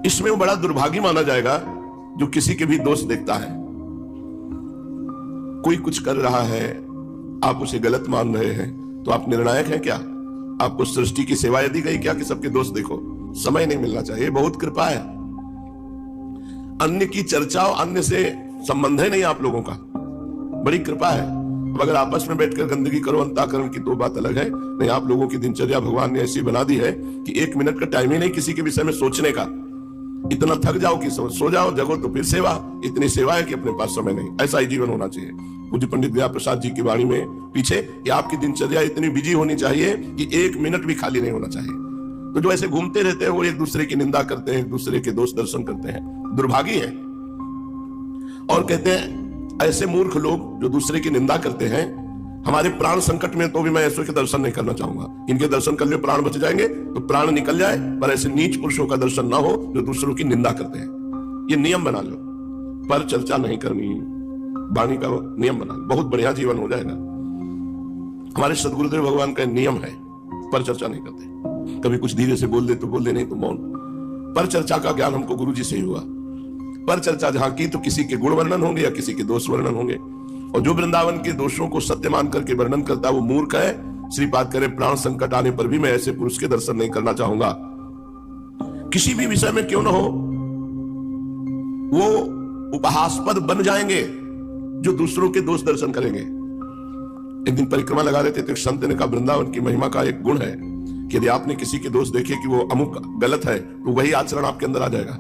इसमें वो बड़ा दुर्भागी माना जाएगा जो किसी के भी दोष देखता है। कोई कुछ कर रहा है, आप उसे गलत मान रहे हैं, तो आप निर्णायक हैं क्या? आपको सृष्टि की सेवा दी गई क्या कि सबके दोष देखो? समय नहीं मिलना चाहिए। बहुत कृपा है, अन्य की चर्चा और अन्य से संबंध है नहीं आप लोगों का, बड़ी कृपा है। अगर आपस में बैठकर गंदगी करो अंतःकरण की तो बात अलग है। नहीं, आप लोगों की दिनचर्या भगवान ने ऐसी बना दी है कि 1 मिनट का टाइम ही नहीं किसी के विषय में सोचने का। इतना थक जाओ कि सो जाओ, जगो तो फिर सेवा। इतनी सेवा है कि अपने पास समय नहीं। ऐसा ही जीवन होना चाहिए। पूज्य पंडित दया प्रसाद जी की वाणी में पीछे कि आपकी दिनचर्या इतनी बिजी होनी चाहिए कि 1 मिनट भी खाली नहीं होना चाहिए। तो जो ऐसे घूमते रहते हैं वो एक दूसरे की निंदा करते हैं, एक दूसरे के दोष दर्शन करते हैं, दुर्भागी है। और कहते हैं ऐसे मूर्ख लोग जो दूसरे की निंदा करते हैं, हमारे प्राण संकट में तो भी मैं ऐसे के दर्शन नहीं करना चाहूंगा। इनके दर्शन कर ले प्राण बच जाएंगे, तो प्राण निकल जाए, पर ऐसे नीच पुरुषों का दर्शन ना हो जो दूसरों की निंदा करते हैं। ये नियम बना लो, पर चर्चा नहीं करनी, वाणी का नियम बना लो, बहुत बढ़िया जीवन हो जाएगा। हमारे सदगुरुदेव भगवान का नियम है, पर चर्चा नहीं करते। कभी कुछ धीरे से बोल दे तो बोल दे, नहीं तो मौन। पर चर्चा का ज्ञान हमको गुरु जी से ही हुआ। पर चर्चा जहां की तो किसी के गुण वर्णन होंगे या किसी के दोष वर्णन होंगे, और जो वृंदावन के दोषों को सत्य मान करके वर्णन करता है वो मूर्ख है। श्रीपाद करे प्राण संकट आने पर भी मैं ऐसे पुरुष के दर्शन नहीं करना चाहूंगा। किसी भी विषय में क्यों ना हो, वो उपहासास्पद बन जाएंगे जो दूसरों के दोष दर्शन करेंगे। एक दिन परिक्रमा लगा रहे थे तो एक संत ने कहा वृंदावन की महिमा का एक गुण है कि यदि आपने किसी के दोष देखे कि वो अमुक गलत है तो वही आचरण आपके अंदर आ जाएगा।